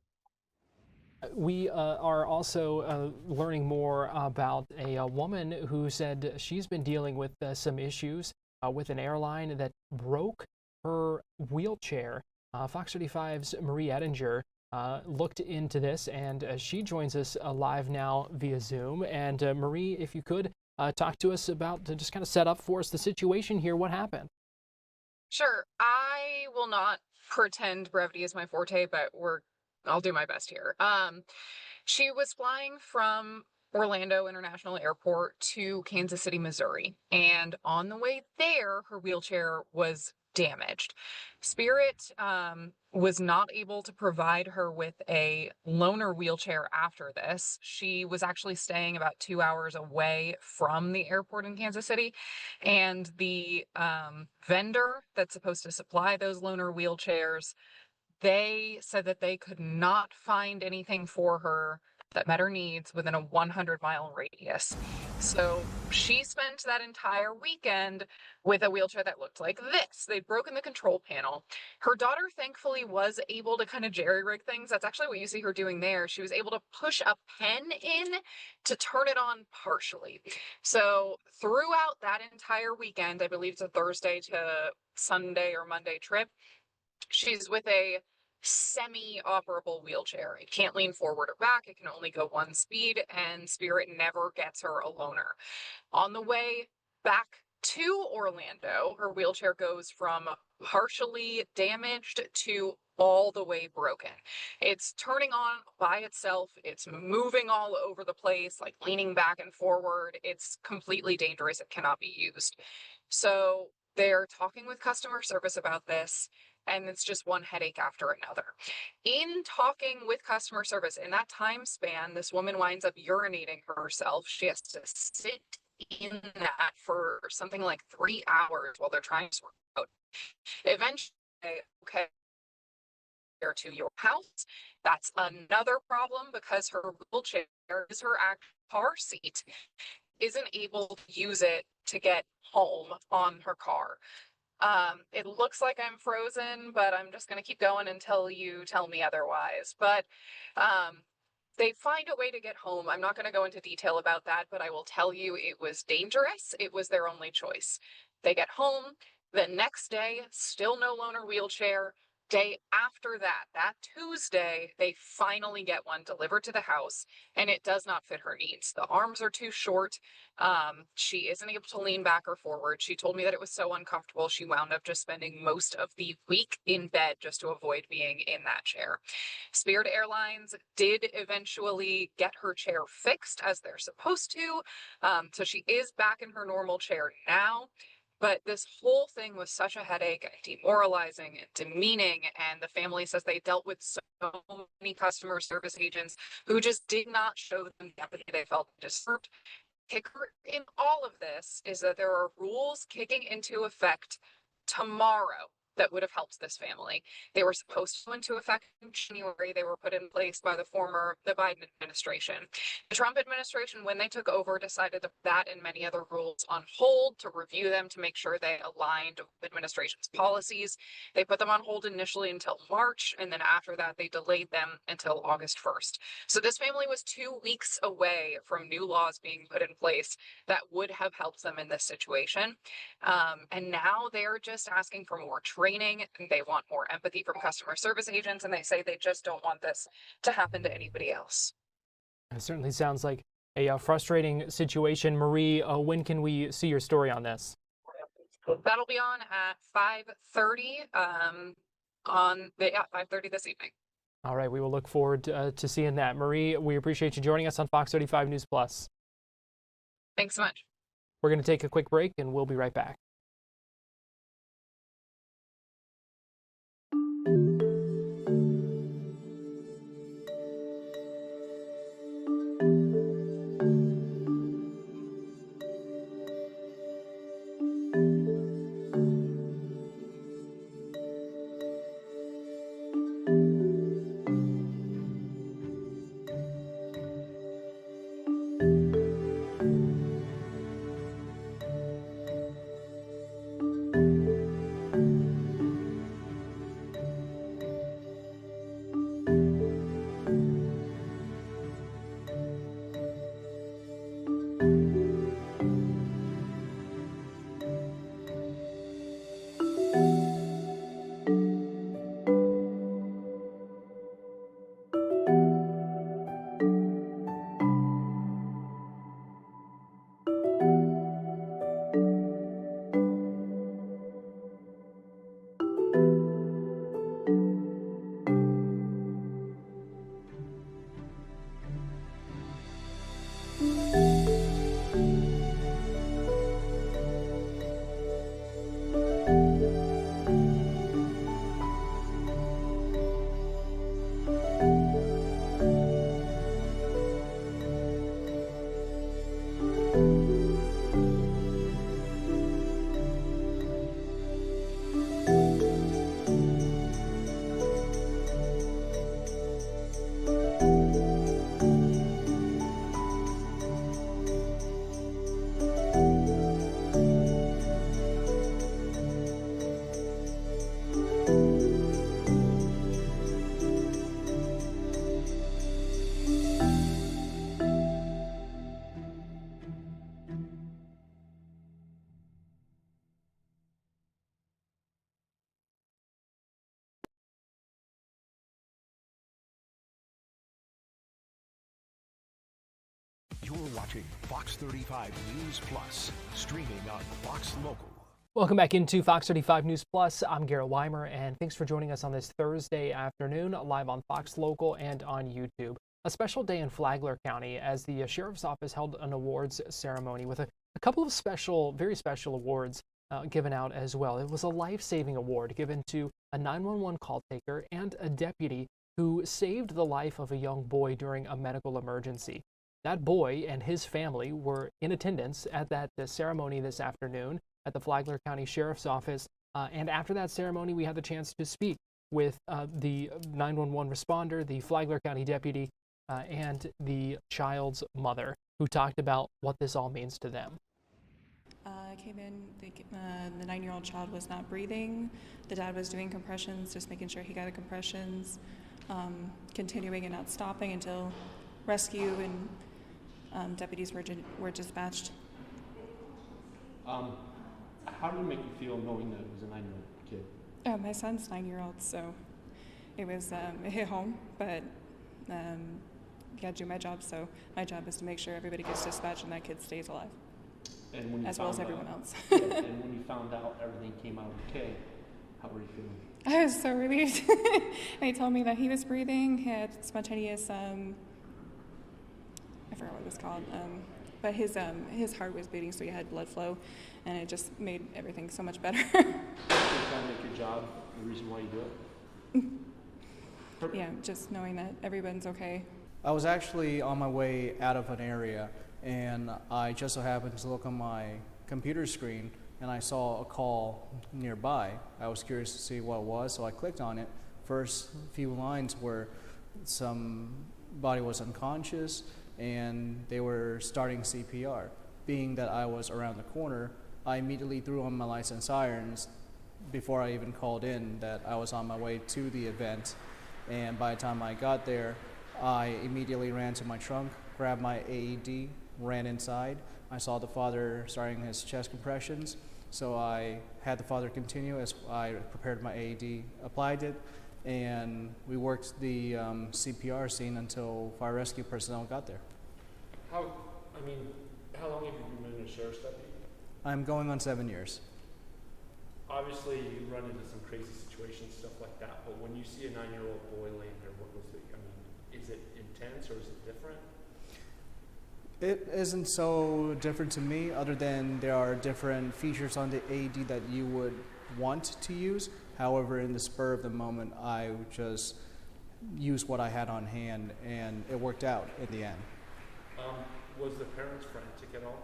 We are also learning more about a woman who said she's been dealing with some issues with an airline that broke her wheelchair. Fox 35's Marie Ettinger looked into this, and she joins us live now via Zoom. And Marie, if you could talk to us about, to just kind of set up for us the situation here, what happened? Sure. I will not pretend brevity is my forte, but I'll do my best here. She was flying from Orlando International Airport to Kansas City, Missouri, and on the way there, her wheelchair was damaged. Spirit was not able to provide her with a loaner wheelchair after this. She was actually staying about 2 hours away from the airport in Kansas City, and the vendor that's supposed to supply those loaner wheelchairs, they said that they could not find anything for her that met her needs within a 100-mile radius. So she spent that entire weekend with a wheelchair that looked like this. They'd broken the control panel. Her daughter, thankfully, was able to kind of jerry-rig things. That's actually what you see her doing there. She was able to push a pen in to turn it on partially. So throughout that entire weekend, I believe it's a Thursday to Sunday or Monday trip, she's with a semi-operable wheelchair. It can't lean forward or back. It can only go one speed, and Spirit never gets her a loaner. On the way back to Orlando, her wheelchair goes from partially damaged to all the way broken. It's turning on by itself. It's moving all over the place, like leaning back and forward. It's completely dangerous. It cannot be used. So they're talking with customer service about this, and it's just one headache after another. In talking with customer service, in that time span, this woman winds up urinating herself. She has to sit in that for something like 3 hours while they're trying to sort out. Eventually, okay, to your house. That's another problem because her wheelchair is her actual car seat, isn't able to use it to get home on her car. It looks like I'm frozen, but I'm just going to keep going until you tell me otherwise. But they find a way to get home. I'm not going to go into detail about that, but I will tell you it was dangerous. It was their only choice. They get home. The next day, still no loaner wheelchair. Day after that, that Tuesday, they finally get one delivered to the house, and it does not fit her needs. The arms are too short. She isn't able to lean back or forward. She told me that it was so uncomfortable, she wound up just spending most of the week in bed just to avoid being in that chair. Spirit Airlines did eventually get her chair fixed as they're supposed to. So she is back in her normal chair now. But this whole thing was such a headache, demoralizing, and demeaning, and the family says they dealt with so many customer service agents who just did not show them the empathy they felt deserved. Kicker in all of this is that there are rules kicking into effect tomorrow that would have helped this family. They were supposed to go into effect in January. They were put in place by the Biden administration. The Trump administration, when they took over, decided to put that and many other rules on hold to review them to make sure they aligned with administration's policies. They put them on hold initially until March, and then after that, they delayed them until August 1st. So this family was 2 weeks away from new laws being put in place that would have helped them in this situation. And now they're just asking for more training. They want more empathy from customer service agents, and they say they just don't want this to happen to anybody else. It certainly sounds like a frustrating situation. Marie, when can we see your story on this? That'll be on at 5:30 on the 5:30 this evening. All right, we will look forward to seeing that. Marie, we appreciate you joining us on Fox 35 News Plus. Thanks so much. We're going to take a quick break, and we'll be right back. You're watching Fox 35 News Plus, streaming on Fox Local. Welcome back into Fox 35 News Plus. I'm Garrett Wymer, and thanks for joining us on this Thursday afternoon, live on Fox Local and on YouTube. A special day in Flagler County as the Sheriff's Office held an awards ceremony with a couple of special, very special awards given out as well. It was a life-saving award given to a 911 call taker and a deputy who saved the life of a young boy during a medical emergency. That boy and his family were in attendance at that ceremony this afternoon at the Flagler County Sheriff's Office. And after that ceremony, we had the chance to speak with the 911 responder, the Flagler County deputy, and the child's mother, who talked about what this all means to them. I came in, the 9-year-old child was not breathing. The dad was doing compressions, just making sure he got the compressions, continuing and not stopping until rescue and deputies were dispatched. How did it make you feel knowing that it was a 9-year-old kid? Oh, my son's 9-year-old, so it was it hit home, but gotta do my job. So my job is to make sure everybody gets dispatched and that kid stays alive, And when you as well as everyone else. And when you found out everything came out okay, how were you feeling? I was so relieved. They told me that he was breathing. He had spontaneous, I forgot what it was called, but his heart was beating, so he had blood flow, and it just made everything so much better. Does that make your job the reason why you do it? Yeah, just knowing that everyone's okay. I was actually on my way out of an area, and I just so happened to look on my computer screen, and I saw a call nearby. I was curious to see what it was, so I clicked on it. First few lines were somebody was unconscious, and they were starting CPR. Being that I was around the corner, I immediately threw on my lights and sirens before I even called in that I was on my way to the event. And by the time I got there, I immediately ran to my trunk, grabbed my AED, ran inside. I saw the father starting his chest compressions, so I had the father continue as I prepared my AED, applied it, and we worked the CPR scene until fire rescue personnel got there. How long have you been in a sheriff's deputy? I'm going on 7 years. Obviously, you run into some crazy situations, stuff like that, but when you see a 9-year-old boy laying there, what was it? Is it intense or is it different? It isn't so different to me, other than there are different features on the AED that you would want to use. However, in the spur of the moment, I just used what I had on hand, and it worked out in the end. Was the parents frantic at all?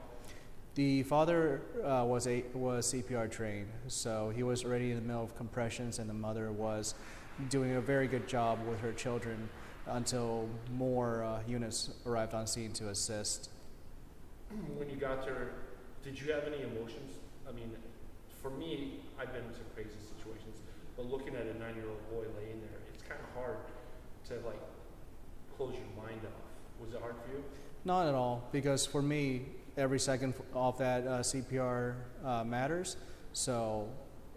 The father was CPR trained, so he was already in the middle of compressions, and the mother was doing a very good job with her children until more units arrived on scene to assist. When you got there, did you have any emotions? For me, I've been in some crazy situations, but looking at a 9-year-old boy laying there, it's kind of hard to close your mind off. Was it hard for you? Not at all, because for me, every second of that CPR matters. So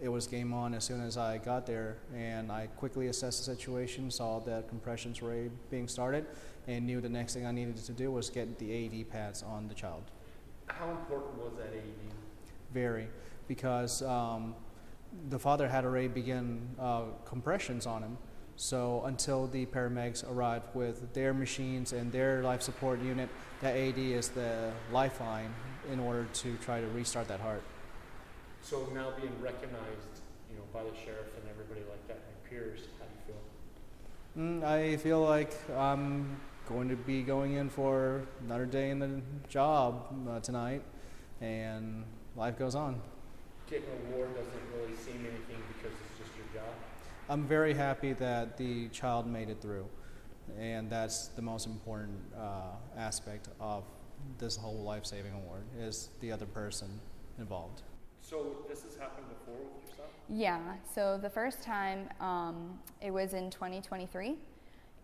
it was game on as soon as I got there, and I quickly assessed the situation, saw that compressions were being started, and knew the next thing I needed to do was get the AED pads on the child. How important was that AED? Very, because the father had already begun compressions on him. So until the paramedics arrived with their machines and their life support unit, that AED is the lifeline in order to try to restart that heart. So now being recognized, by the sheriff and everybody like that, and your peers, how do you feel? I feel like I'm going to be going in for another day in the job tonight, and life goes on. Getting an award doesn't really seem anything because it's just your job. I'm very happy that the child made it through, and that's the most important aspect of this whole life-saving award, is the other person involved. So this has happened before with yourself? Yeah, so the first time it was in 2023,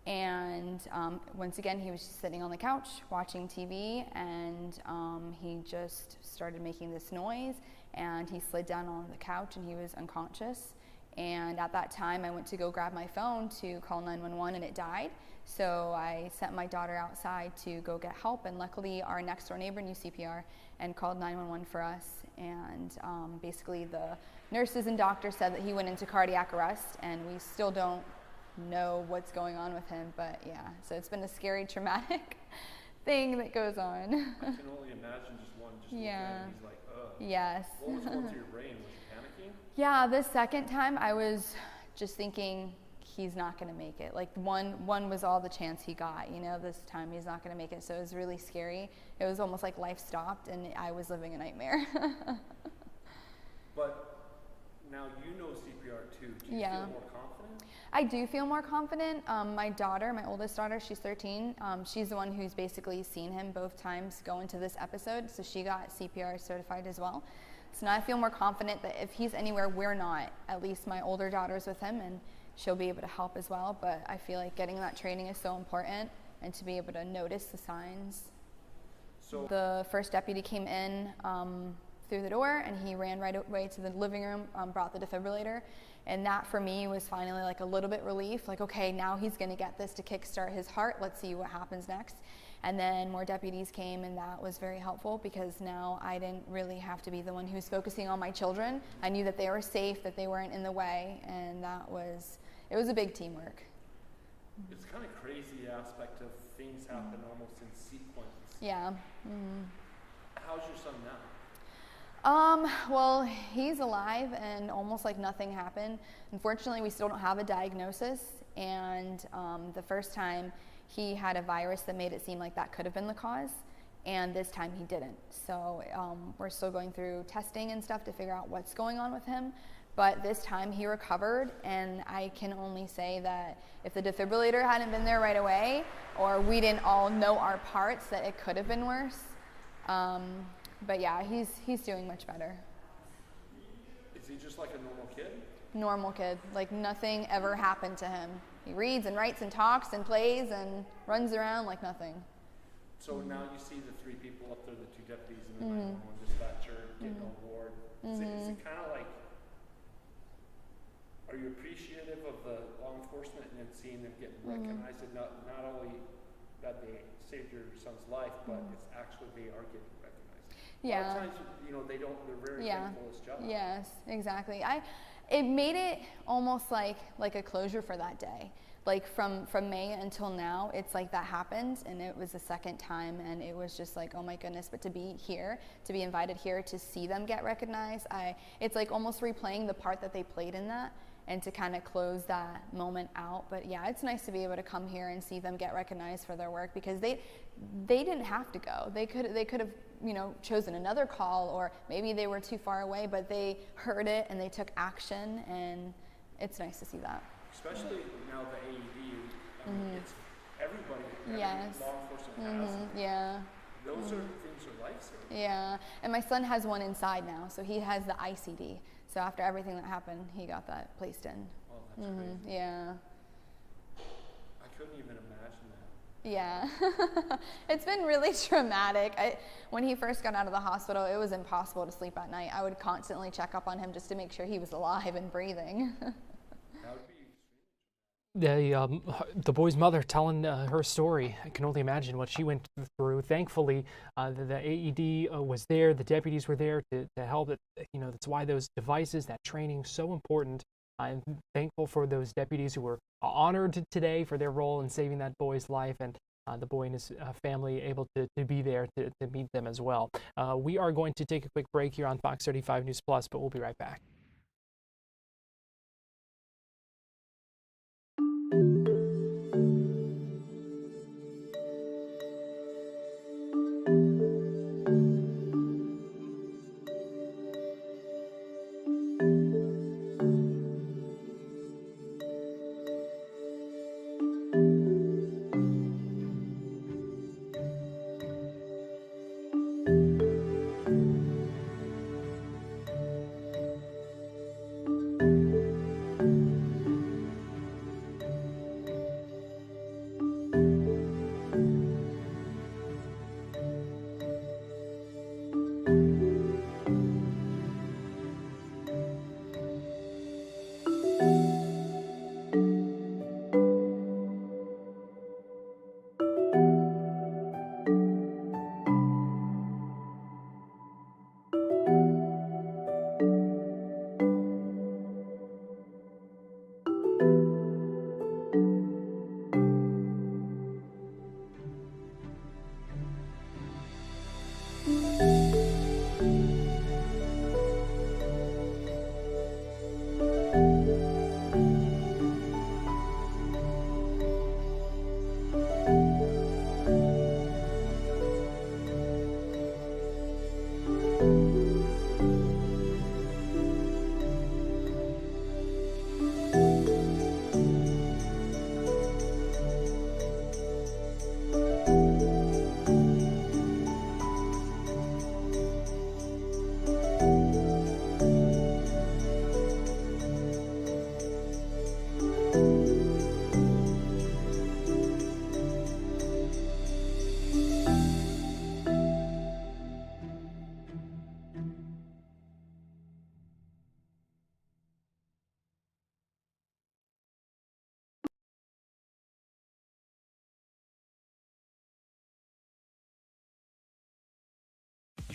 and once again he was just sitting on the couch watching TV, and he just started making this noise, and he slid down on the couch and he was unconscious. And at that time, I went to go grab my phone to call 911 and it died. So I sent my daughter outside to go get help, and luckily our next door neighbor knew CPR and called 911 for us. And basically the nurses and doctors said that he went into cardiac arrest, and we still don't know what's going on with him. But yeah, so it's been a scary, traumatic thing that goes on. I can only imagine just looking at him, he's like, ugh. Yes. What was going through your brain? Was you panicking? Yeah, the second time I was just thinking he's not going to make it. Like one was all the chance he got, you know, this time he's not going to make it. So it was really scary. It was almost like life stopped and I was living a nightmare. But now you know CPR too. Do you feel more confident? I do feel more confident. My daughter, my oldest daughter, she's 13. She's the one who's basically seen him both times go into this episode. So she got CPR certified as well. So now I feel more confident that if he's anywhere we're not, at least my older daughter's with him and she'll be able to help as well. But I feel like getting that training is so important, and to be able to notice the signs. So the first deputy came in through the door, and he ran right away to the living room, brought the defibrillator. And that for me was finally like a little bit relief, like, okay, now he's gonna get this to kickstart his heart. Let's see what happens next. And then more deputies came, and that was very helpful because now I didn't really have to be the one who was focusing on my children. I knew that they were safe, that they weren't in the way, and it was a big teamwork. It's kind of crazy the aspect of things happen almost in sequence. Yeah. Mm-hmm. How's your son now? Well, he's alive and almost like nothing happened. Unfortunately, we still don't have a diagnosis, and the first time he had a virus that made it seem like that could have been the cause, and this time he didn't. So we're still going through testing and stuff to figure out what's going on with him. But this time he recovered, and I can only say that if the defibrillator hadn't been there right away, or we didn't all know our parts, that it could have been worse. But yeah, he's doing much better. Is he just like a normal kid? Normal kid, like nothing ever happened to him. He reads and writes and talks and plays and runs around like nothing. So now you see the three people up there, the two deputies and the 911 dispatcher getting on board. Is it kind of like, are you appreciative of the law enforcement and then seeing them get recognized, and not only that they saved your son's life, but it's actually they are getting recognized? Yeah. A lot of times, they're very thankful for this job. Yes, exactly. It made it almost like a closure for that day. Like from May until now, it's like that happened, and it was the second time, and it was just like, oh my goodness. But to be here, to be invited here, to see them get recognized, it's like almost replaying the part that they played in that, and to kind of close that moment out. But yeah, it's nice to be able to come here and see them get recognized for their work, because they didn't have to go. They could have chosen another call, or maybe they were too far away, but they heard it and they took action, and it's nice to see that. Especially now the AED, it's everybody, law enforcement has it. Yeah. Those are things are lifesaving. Yeah, and my son has one inside now, so he has the ICD. So after everything that happened, he got that placed in. Oh, that's crazy. Yeah. I couldn't even imagine that. Yeah. It's been really traumatic. When he first got out of the hospital, it was impossible to sleep at night. I would constantly check up on him just to make sure he was alive and breathing. That would be the boy's mother telling her story. I can only imagine what she went through. Thankfully, the AED was there. The deputies were there to help. That's why those devices, that training, so important. I'm thankful for those deputies who were honored today for their role in saving that boy's life, and the boy and his family able to be there to meet them as well. We are going to take a quick break here on Fox 35 News Plus, but we'll be right back.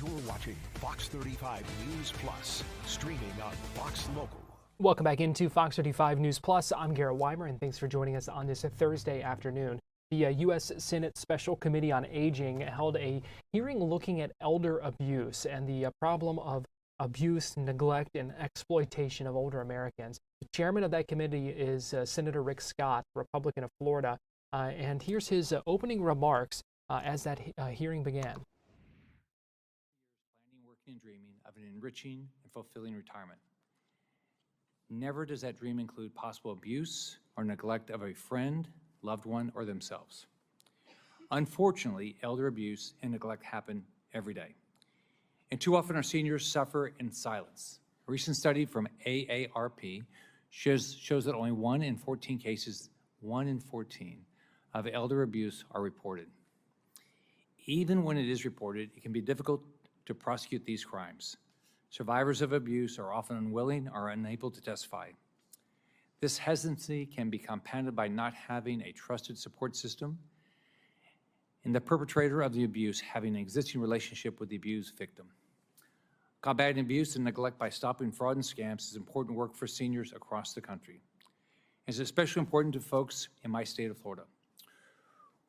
You're watching Fox 35 News Plus, streaming on Fox Local. Welcome back into Fox 35 News Plus. I'm Garrett Wymer, and thanks for joining us on this Thursday afternoon. The U.S. Senate Special Committee on Aging held a hearing looking at elder abuse and the problem of abuse, neglect, and exploitation of older Americans. The chairman of that committee is Senator Rick Scott, Republican of Florida, and here's his opening remarks as that hearing began. Planning, working, and dreaming of an enriching and fulfilling retirement. Never does that dream include possible abuse or neglect of a friend, loved one, or themselves. Unfortunately, elder abuse and neglect happen every day. And too often our seniors suffer in silence. A recent study from AARP shows that only 1 in 14 cases, 1 in 14, of elder abuse are reported. Even when it is reported, it can be difficult to prosecute these crimes. Survivors of abuse are often unwilling or unable to testify. This hesitancy can be compounded by not having a trusted support system and the perpetrator of the abuse having an existing relationship with the abused victim. Combating abuse and neglect by stopping fraud and scams is important work for seniors across the country. It's especially important to folks in my state of Florida,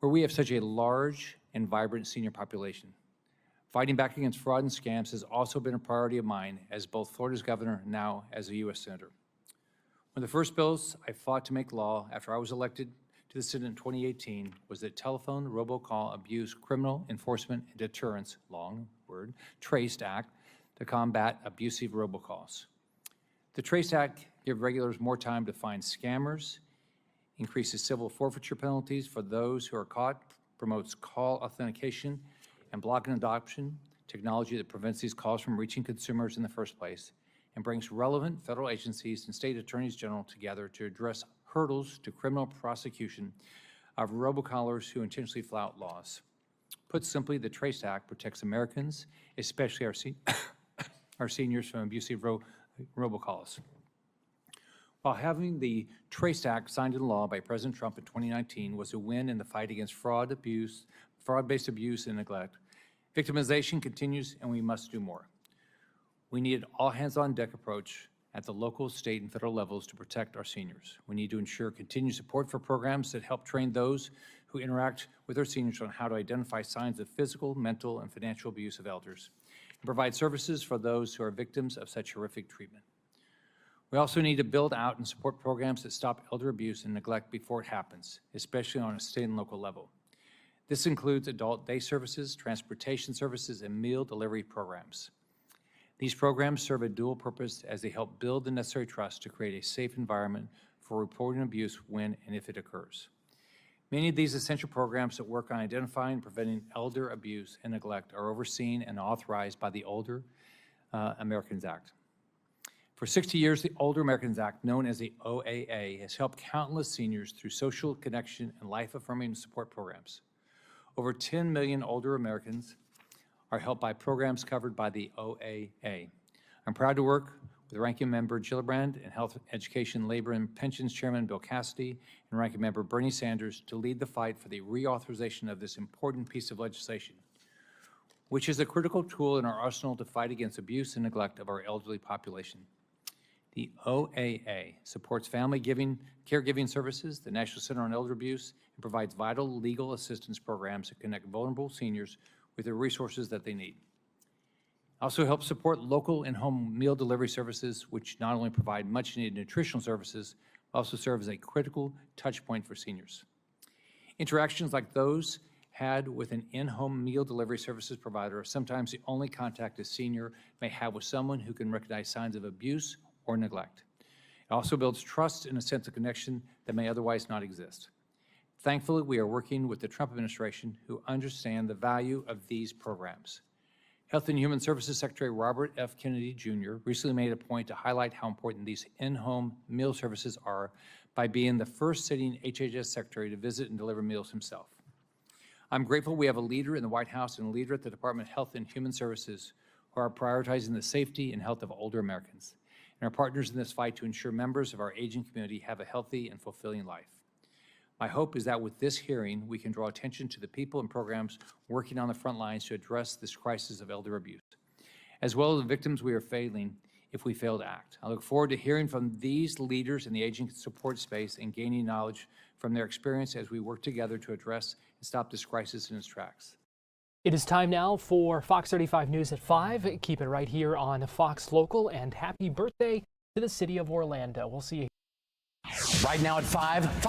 where we have such a large and vibrant senior population. Fighting back against fraud and scams has also been a priority of mine as both Florida's governor and now as a U.S. Senator. One of the first bills I fought to make law after I was elected to the Senate in 2018 was the Telephone Robocall Abuse Criminal Enforcement and Deterrence, long word, TRACED Act, to combat abusive robocalls. The TRACED Act gives regulators more time to find scammers, increases civil forfeiture penalties for those who are caught, promotes call authentication, and block and adoption technology that prevents these calls from reaching consumers in the first place, and brings relevant federal agencies and state attorneys general together to address hurdles to criminal prosecution of robocallers who intentionally flout laws. Put simply, the TRACE Act protects Americans, especially our seniors, from abusive robocalls. While having the TRACE Act signed into law by President Trump in 2019 was a win in the fight against fraud-based abuse and neglect, victimization continues, and we must do more. We need an all-hands-on-deck approach at the local, state, and federal levels to protect our seniors. We need to ensure continued support for programs that help train those who interact with our seniors on how to identify signs of physical, mental, and financial abuse of elders, and provide services for those who are victims of such horrific treatment. We also need to build out and support programs that stop elder abuse and neglect before it happens, especially on a state and local level. This includes adult day services, transportation services, and meal delivery programs. These programs serve a dual purpose as they help build the necessary trust to create a safe environment for reporting abuse when and if it occurs. Many of these essential programs that work on identifying and preventing elder abuse and neglect are overseen and authorized by the Older Americans Act. For 60 years, the Older Americans Act, known as the OAA, has helped countless seniors through social connection and life-affirming support programs. Over 10 million older Americans are helped by programs covered by the OAA. I'm proud to work with Ranking Member Gillibrand and Health, Education, Labor, and Pensions Chairman Bill Cassidy and Ranking Member Bernie Sanders to lead the fight for the reauthorization of this important piece of legislation, which is a critical tool in our arsenal to fight against abuse and neglect of our elderly population. The OAA supports family caregiving services, the National Center on Elder Abuse, and provides vital legal assistance programs that connect vulnerable seniors with the resources that they need. Also helps support local and home meal delivery services, which not only provide much needed nutritional services, but also serve as a critical touch point for seniors. Interactions like those had with an in-home meal delivery services provider are sometimes the only contact a senior may have with someone who can recognize signs of abuse or neglect. It also builds trust and a sense of connection that may otherwise not exist. Thankfully, we are working with the Trump administration who understand the value of these programs. Health and Human Services Secretary Robert F. Kennedy Jr. recently made a point to highlight how important these in-home meal services are by being the first sitting HHS Secretary to visit and deliver meals himself. I'm grateful we have a leader in the White House and a leader at the Department of Health and Human Services who are prioritizing the safety and health of older Americans, and our partners in this fight to ensure members of our aging community have a healthy and fulfilling life. My hope is that with this hearing, we can draw attention to the people and programs working on the front lines to address this crisis of elder abuse. as well as the victims we are failing if we fail to act. I look forward to hearing from these leaders in the aging support space and gaining knowledge from their experience as we work together to address and stop this crisis in its tracks. It is time now for Fox 35 News at 5. Keep it right here on Fox Local, and happy birthday to the city of Orlando. We'll see you. Right now at 5, Fox